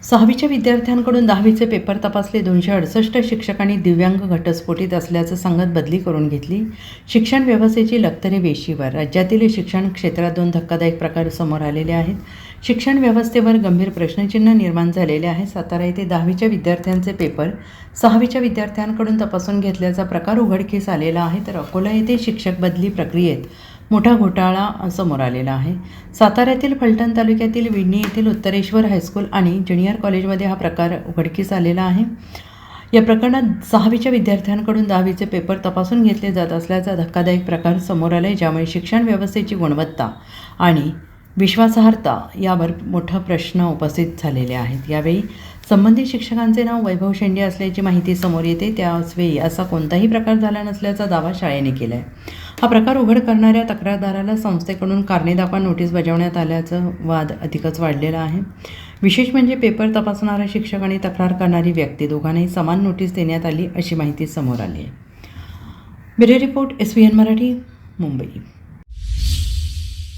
6वीच्या विद्यार्थ्यांकडून 10वीचे पेपर तपासले. 268 शिक्षकांनी दिव्यांग घटस्फोटीत असल्याचं सांगत बदली करून घेतली. शिक्षण व्यवस्थेची लक्तरे वेशीवर. राज्यातील शिक्षण क्षेत्रात 2 धक्कादायक प्रकार समोर आलेले आहेत. शिक्षण व्यवस्थेवर गंभीर प्रश्नचिन्ह निर्माण झालेले आहे. सातारा येथे 10वीच्या विद्यार्थ्यांचे पेपर 6वीच्या विद्यार्थ्यांकडून तपासून घेतल्याचा प्रकार उघडकीस आलेला आहे. तर अकोला येथे शिक्षक बदली प्रक्रियेत मोठा घोटाळा समोर आलेला आहे. साताऱ्यातील फलटण तालुक्यातील विडणी येथील उत्तरेश्वर हायस्कूल आणि ज्युनियर कॉलेजमध्ये हा प्रकार उघडकीस आलेला आहे. या प्रकरणात 6वीच्या विद्यार्थ्यांकडून 10वीचे पेपर तपासून घेतले जात असल्याचा धक्कादायक प्रकार समोर आला आहे, ज्यामुळे शिक्षण व्यवस्थेची गुणवत्ता आणि विश्वासार्हता यावर मोठा प्रश्न उपस्थित झालेले आहेत. यावेळी संबंधित शिक्षकांचे नाव वैभव शेंडे असल्याची माहिती समोर येते. त्याचवेळी असा कोणताही प्रकार झाला नसल्याचा दावा शाळेने केला आहे. हा प्रकार उघड करणाऱ्या तक्रारदाराला संस्थेकडून कारणे दाखवा नोटीस बजावण्यात आल्याचं वाद अधिकच वाढलेला आहे. विशेष म्हणजे पेपर तपासणारा शिक्षक आणि तक्रार करणारी व्यक्ती दोघांनाही समान नोटीस देण्यात आली अशी माहिती समोर आली आहे. Bureau report SVN Marathi, Mumbai.